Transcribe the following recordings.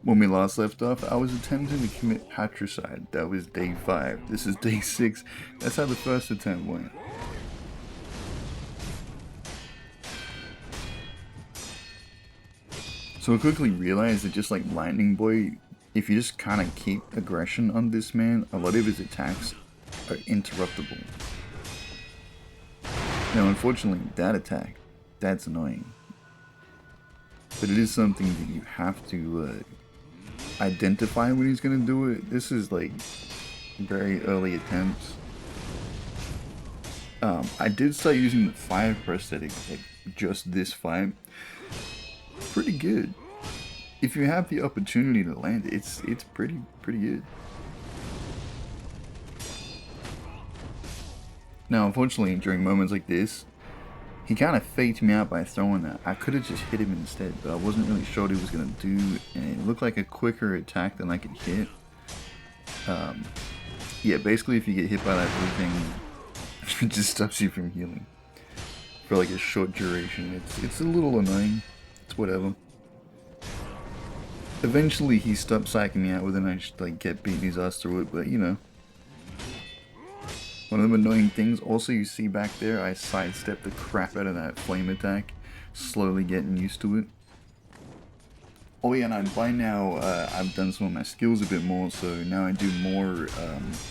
When we last left off, I was attempting to commit patricide. That was day 5. This is day 6. That's how the first attempt went. So I quickly realized that just like Lightning Boy, if you just kind of keep aggression on this man, a lot of his attacks are interruptible. Now unfortunately, that attack, that's annoying. But it is something that you have to identify when he's gonna do it. This is like very early attempts. I did start using the 5 prosthetic like just this fight. Pretty good. If you have the opportunity to land it, it's pretty good. Now unfortunately during moments like this, he kind of faked me out by throwing that. I could have just hit him instead, but I wasn't really sure what he was going to do, and it looked like a quicker attack than I could hit. Yeah, basically if you get hit by that blue thing, it just stops you from healing. For like a short duration. It's a little annoying. It's whatever. Eventually he stopped psyching me out with it and I just like kept beating his ass through it, but you know. One of the annoying things, also you see back there, I sidestepped the crap out of that flame attack, slowly getting used to it. Oh yeah, and by now I've done some of my skills a bit more, so now I do more,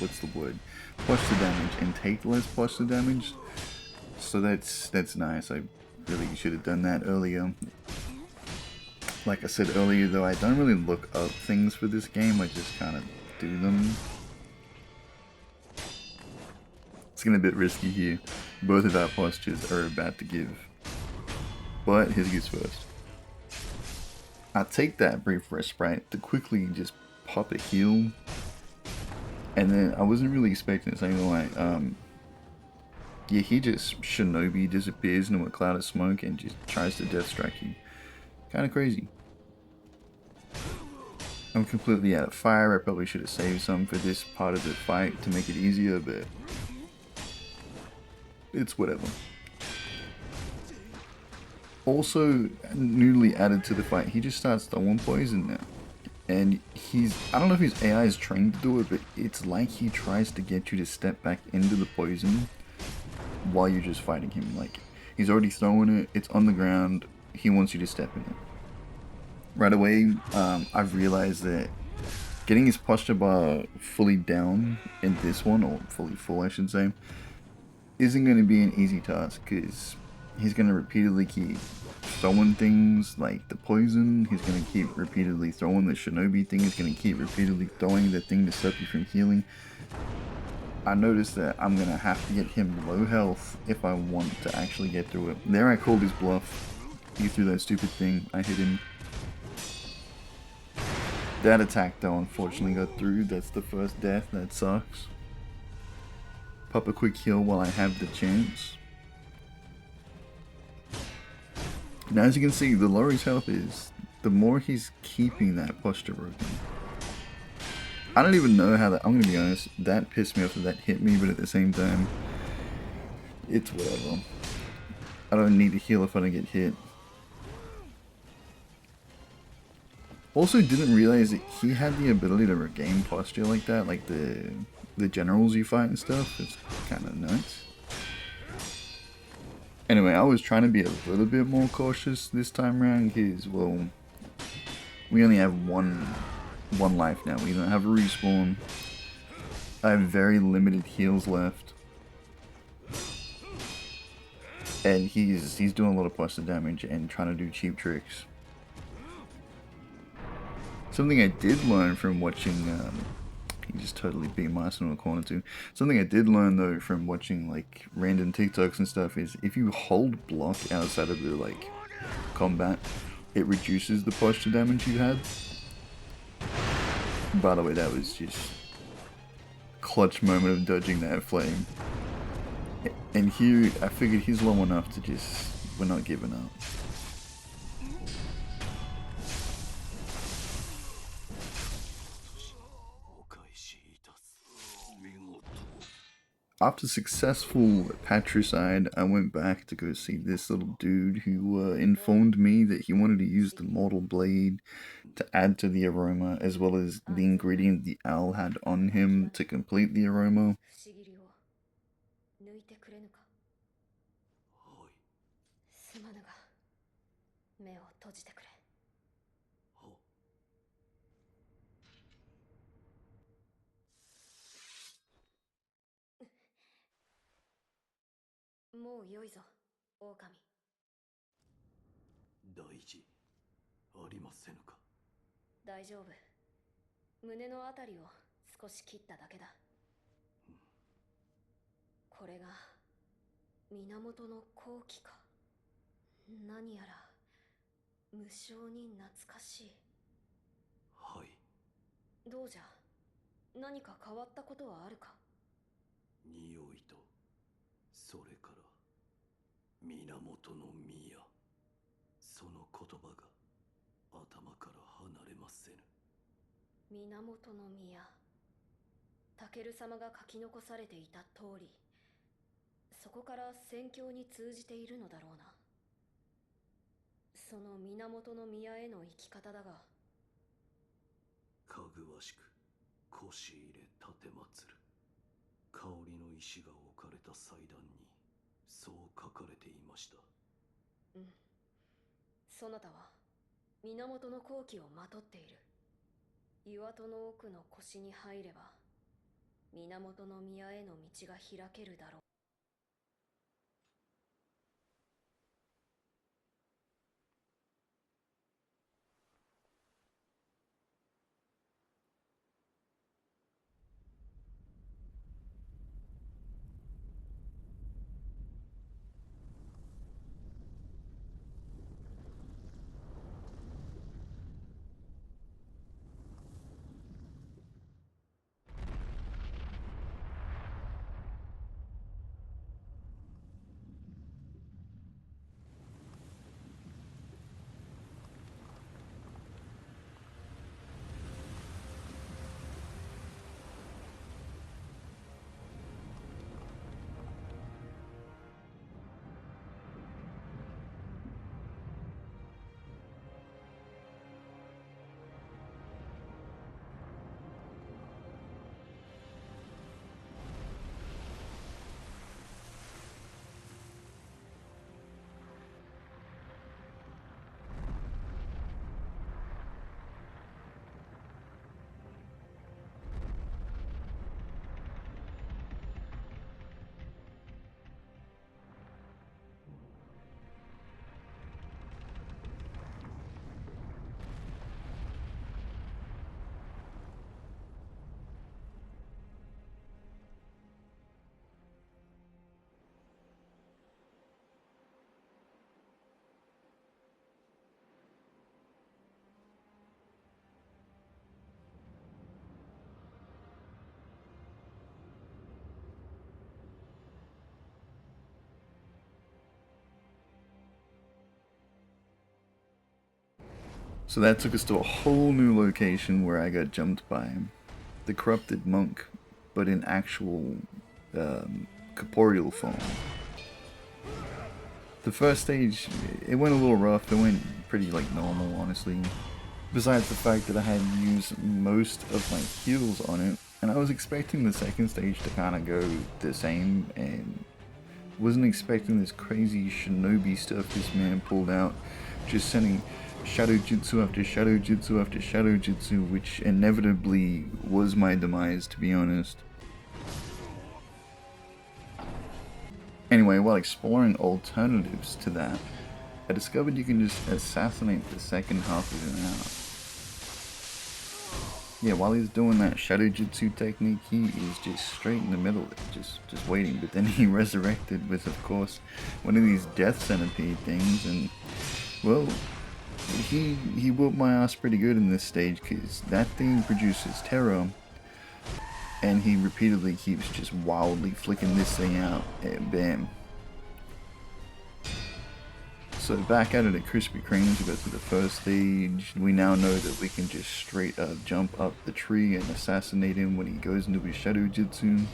what's the word, posture damage and take less posture damage. So that's nice. I really should have done that earlier. Like I said earlier though, I don't really look up things for this game, I just kind of do them. It's getting a bit risky here. Both of our postures are about to give. But his goes first. I take that brief respite to quickly just pop a heal. And then I wasn't really expecting this, I ain't gonna lie. Yeah, he just shinobi disappears into a cloud of smoke and just tries to death strike you. Kinda crazy. I'm completely out of fire. I probably should have saved some for this part of the fight to make it easier, but it's whatever. Also, newly added to the fight, he just starts throwing poison now. And I don't know if his AI is trained to do it, but it's like he tries to get you to step back into the poison while you're just fighting him. Like, he's already throwing it, it's on the ground, he wants you to step in it. Right away, I've realized that getting his posture bar fully down in this one, or fully full I should say, isn't going to be an easy task, because he's going to repeatedly keep throwing things like the poison, he's going to keep repeatedly throwing the shinobi thing, he's going to keep repeatedly throwing the thing to stop you from healing. I noticed that I'm going to have to get him low health if I want to actually get through it. There I called his bluff. He threw that stupid thing, I hit him. That attack though unfortunately got through, that's the first death, that sucks. Pop a quick heal while I have the chance. Now as you can see, the lower his health is, the more he's keeping that posture broken. I don't even know how that, I'm gonna be honest, that pissed me off that that hit me, but at the same time, it's whatever. I don't need to heal if I don't get hit. Also didn't realize that he had the ability to regain posture like that, like the generals you fight and stuff. It's kind of nuts. Anyway, I was trying to be a little bit more cautious this time around because, well, we only have one life now. We don't have a respawn. I have very limited heals left. And he's doing a lot of posture damage and trying to do cheap tricks. Something I did learn from watching, he just totally beat my ass in a corner too. Something I did learn though from watching like random TikToks and stuff is if you hold block outside of the like combat, it reduces the posture damage you had. By the way, that was just clutch moment of dodging that flame. And here, I figured he's low enough to just, we're not giving up. After successful patricide, I went back to go see this little dude who informed me that he wanted to use the mortal blade to add to the aroma, as well as the ingredient the owl had on him to complete the aroma. So that took us to a whole new location where I got jumped by the corrupted monk, but in actual corporeal form. The first stage, it went a little rough. It went pretty like normal, honestly. Besides the fact that I had used most of my heals on it, and I was expecting the second stage to kind of go the same, and wasn't expecting this crazy shinobi stuff this man pulled out, just sending shadow jutsu after shadow jutsu after shadow jutsu, which inevitably was my demise, to be honest. Anyway, while exploring alternatives to that, I discovered you can just assassinate the second half of him out. Yeah, while he's doing that shadow jutsu technique, he is just straight in the middle, just waiting. But then he resurrected with, of course, one of these death centipede things, and well, he whooped my ass pretty good in this stage, because that thing produces terror, and he repeatedly keeps just wildly flicking this thing out, and bam. So back at it at Krispy Kreme's, we got to the first stage. We now know that we can just straight up jump up the tree and assassinate him when he goes into his shadow jutsu.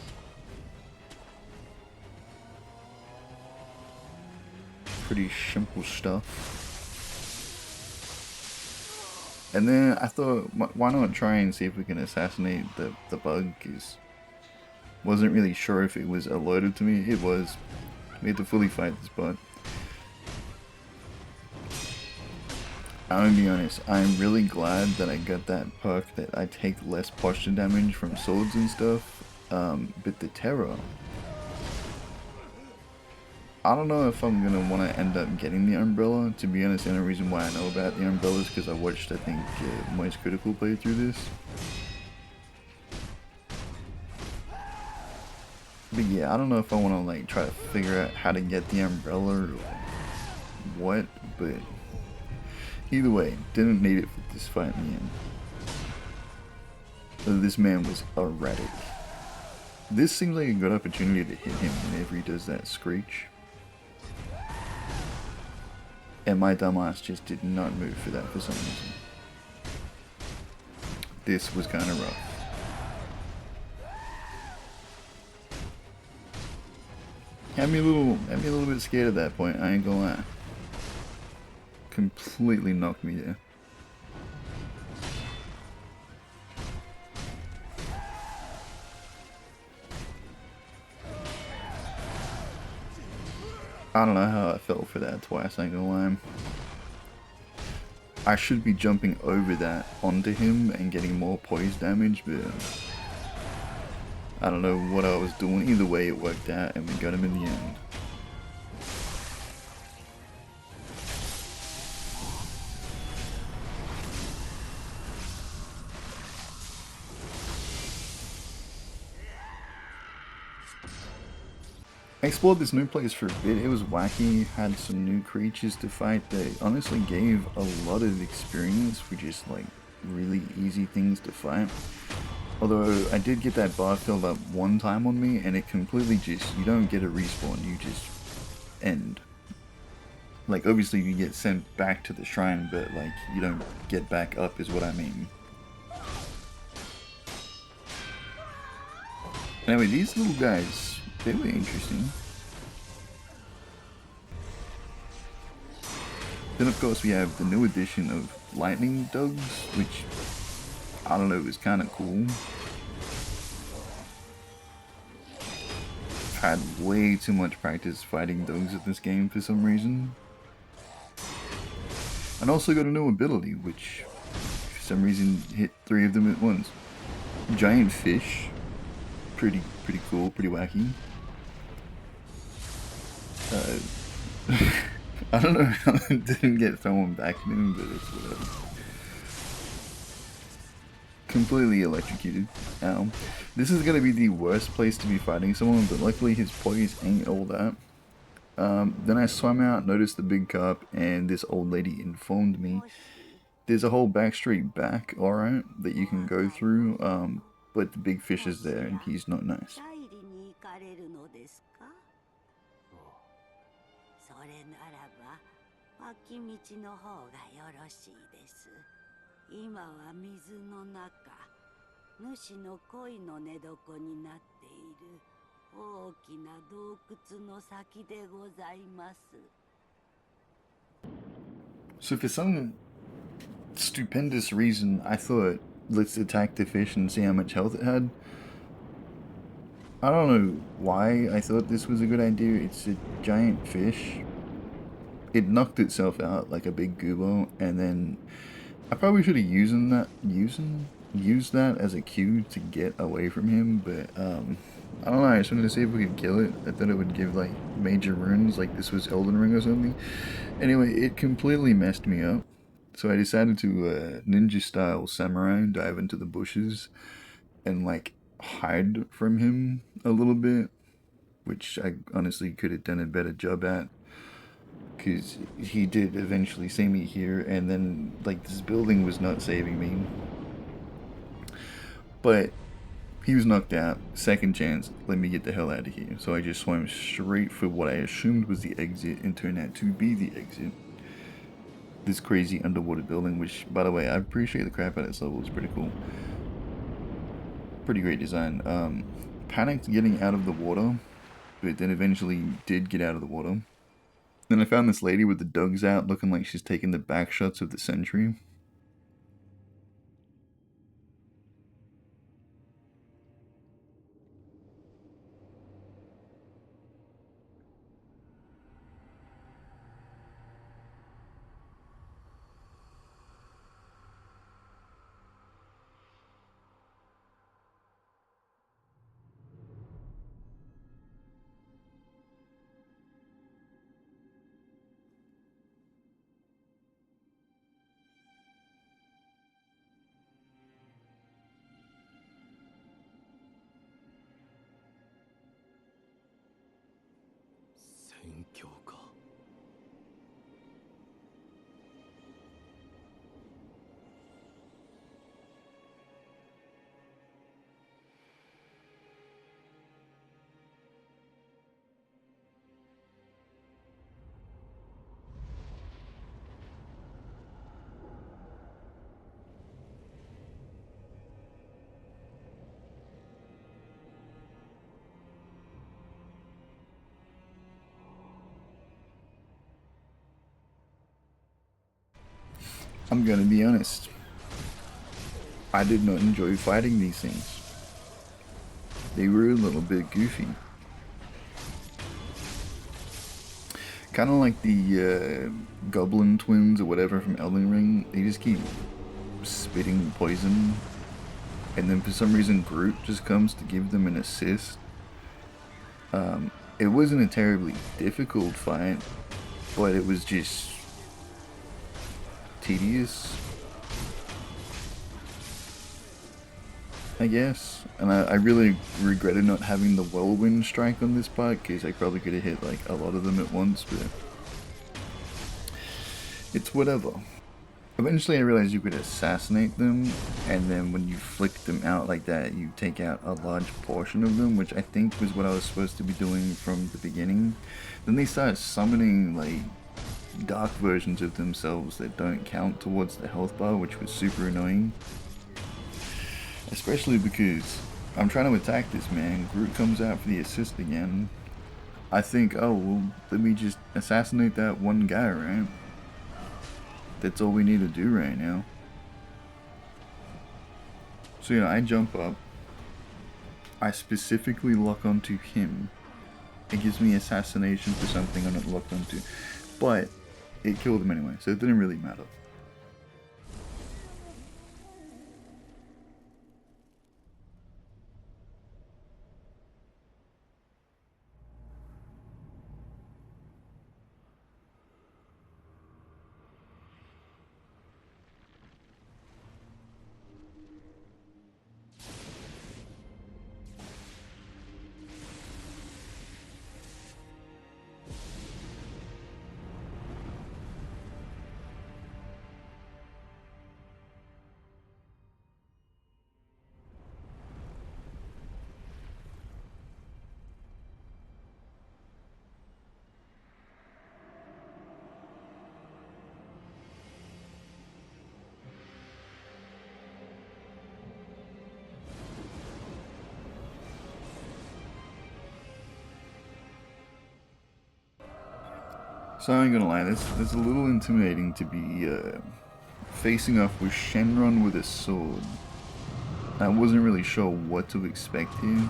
pretty simple stuff. And then I thought, why not try and see if we can assassinate the bug, because wasn't really sure if it was alerted to me. It was. We had to fully fight this bug. I'm gonna be honest, I'm really glad that I got that perk that I take less posture damage from swords and stuff, but the terror, I don't know if I'm gonna want to end up getting the umbrella. To be honest, the only reason why I know about the umbrella is because I watched, I think, Most Critical play through this. But yeah, I don't know if I want to like try to figure out how to get the umbrella or what, but either way, didn't need it for this fight in the end. This man was erratic. This seems like a good opportunity to hit him whenever he does that screech. And my dumbass just did not move for that for some reason. This was kind of rough. Had me a little bit scared at that point, I ain't gonna lie. Completely knocked me there. I don't know how I felt for that twice, I ain't gonna lie. I should be jumping over that onto him and getting more poise damage, but I don't know what I was doing. Either way, it worked out and we got him in the end. I explored this new place for a bit. It was wacky, had some new creatures to fight that honestly gave a lot of experience for just like really easy things to fight. Although I did get that bar filled up one time on me and it completely just, you don't get a respawn, you just end. Like obviously you get sent back to the shrine, but like you don't get back up is what I mean. Anyway, these little guys, they were interesting. Then of course we have the new edition of lightning dogs, which I don't know, is kind of cool. I've had way too much practice fighting dogs at this game for some reason. And also got a new ability, which for some reason hit 3 of them at once. Giant fish, pretty cool, pretty wacky. I don't know how it didn't get thrown back at him, but it's whatever. Completely electrocuted. Ow. This is gonna be the worst place to be fighting someone, but luckily his poise ain't all that. Then I swam out, noticed the big carp, and this old lady informed me there's a whole back street back, alright, that you can go through, but the big fish is there and he's not nice. 今は水の中、主の恋の寝床になっている大きな洞窟の先でございます。 So for some stupendous reason, I thought, let's attack the fish and see how much health it had. I don't know why I thought this was a good idea. It's a giant fish. It knocked itself out like a big goobo, and then I probably should have used that as a cue to get away from him, but I don't know, I just wanted to see if we could kill it. I thought it would give like major runes, like this was Elden Ring or something. Anyway, it completely messed me up, so I decided to ninja style samurai dive into the bushes and like hide from him a little bit, which I honestly could have done a better job at. Because he did eventually see me here, and then like this building was not saving me. But he was knocked out. Second chance, let me get the hell out of here. So I just swam straight for what I assumed was the exit and turned out to be the exit. This crazy underwater building, which by the way, I appreciate the crap out of this level. It's pretty cool. Pretty great design. Panicked getting out of the water, but then eventually did get out of the water. Then I found this lady with the dugs out looking like she's taking the back shots of the century. I'm gonna be honest. I did not enjoy fighting these things. They were a little bit goofy. Kind of like the Goblin twins or whatever from Elden Ring. They just keep spitting poison. And then for some reason Groot just comes to give them an assist. It wasn't a terribly difficult fight, but it was just tedious, I guess. And I really regretted not having the whirlwind strike on this part, because I probably could have hit like a lot of them at once, but it's whatever. Eventually I realized you could assassinate them, and then when you flick them out like that, you take out a large portion of them, which I think was what I was supposed to be doing from the beginning. Then they start summoning like dark versions of themselves that don't count towards the health bar, which was super annoying. Especially because I'm trying to attack this man, Groot comes out for the assist again. I think, oh well, let me just assassinate that one guy, right? That's all we need to do right now. So, you know, I jump up. I specifically lock onto him. It gives me assassination for something I'm not locked onto. But it killed him anyway, so it didn't really matter. So I ain't gonna lie, it's a little intimidating to be facing off with Shenron with a sword. I wasn't really sure what to expect here,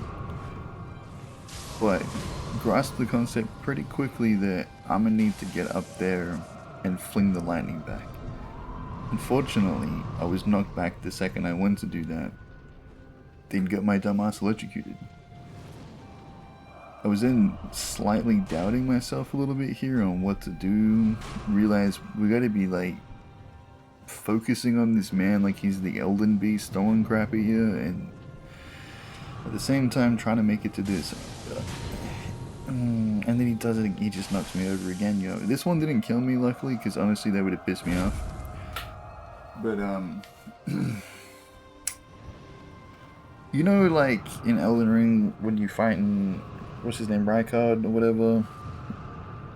but grasped the concept pretty quickly that I'm gonna need to get up there and fling the lightning back. Unfortunately, I was knocked back the second I went to do that. Then got my dumbass electrocuted. I was then slightly doubting myself a little bit here on what to do. Realized we gotta be like focusing on this man like he's the Elden Beast throwing crap at you, and at the same time trying to make it to this. And then he does it, he just knocks me over again, yo. This one didn't kill me, luckily, because honestly that would have pissed me off. But, you know, like in Elden Ring, when you're fighting, what's his name, Rykard or whatever,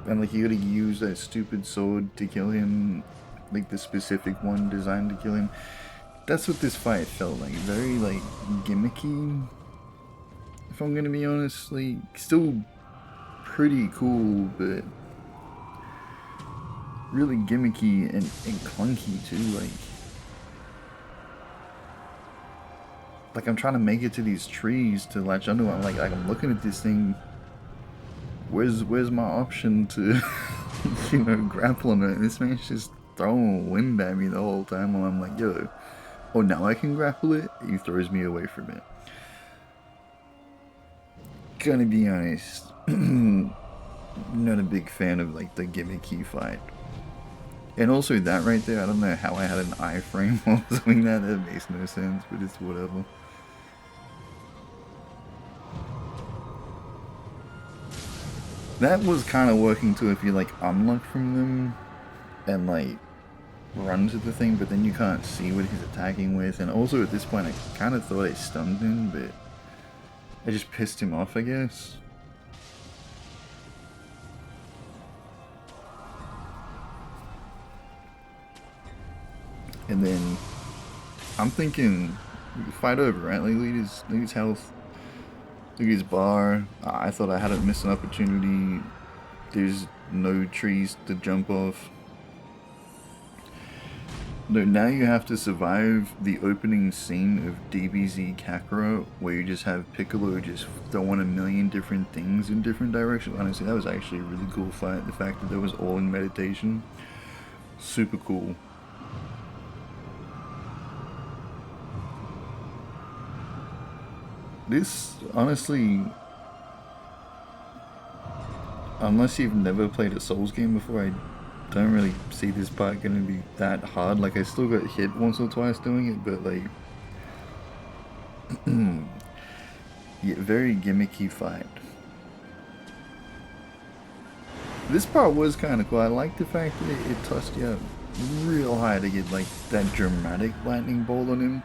and like you gotta use that stupid sword to kill him, like the specific one designed to kill him. That's what this fight felt like. Very like gimmicky, if I'm gonna be honest. Like still pretty cool, but really gimmicky and clunky too. Like I'm trying to make it to these trees to latch onto. I'm like I'm looking at this thing. Where's my option to, you know, grapple on it? This man's just throwing wind at me the whole time while I'm like, yo, oh now I can grapple it? He throws me away from it. Gonna be honest, not a big fan of like the gimmicky fight. And also that right there, I don't know how I had an iframe while doing that. That makes no sense, but it's whatever. That was kind of working too if you like unlock from them and like run to the thing, but then you can't see what he's attacking with. And also at this point, I kind of thought I stunned him, but I just pissed him off, I guess. And then I'm thinking, fight over, right? Like look at his health, look at his bar. I thought I hadn't missed an opportunity. There's no trees to jump off. No, now you have to survive the opening scene of DBZ Kakarot, where you just have Piccolo just throwing a million different things in different directions. Honestly, that was actually a really cool fight. The fact that that was all in meditation, super cool. This, honestly, unless you've never played a Souls game before, I don't really see this part gonna be that hard. Like, I still got hit once or twice doing it, but like, yeah, very gimmicky fight. This part was kind of cool. I like the fact that it tossed you up real high to get like that dramatic lightning bolt on him.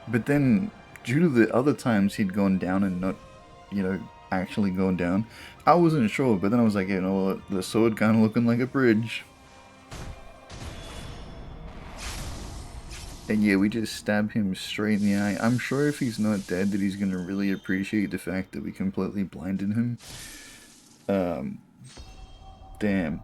But then, due to the other times he'd gone down and not, you know, actually gone down, I wasn't sure. But then I was like, you know what, the sword kind of looking like a bridge. And yeah, we just stab him straight in the eye. I'm sure if he's not dead that he's gonna really appreciate the fact that we completely blinded him. Damn.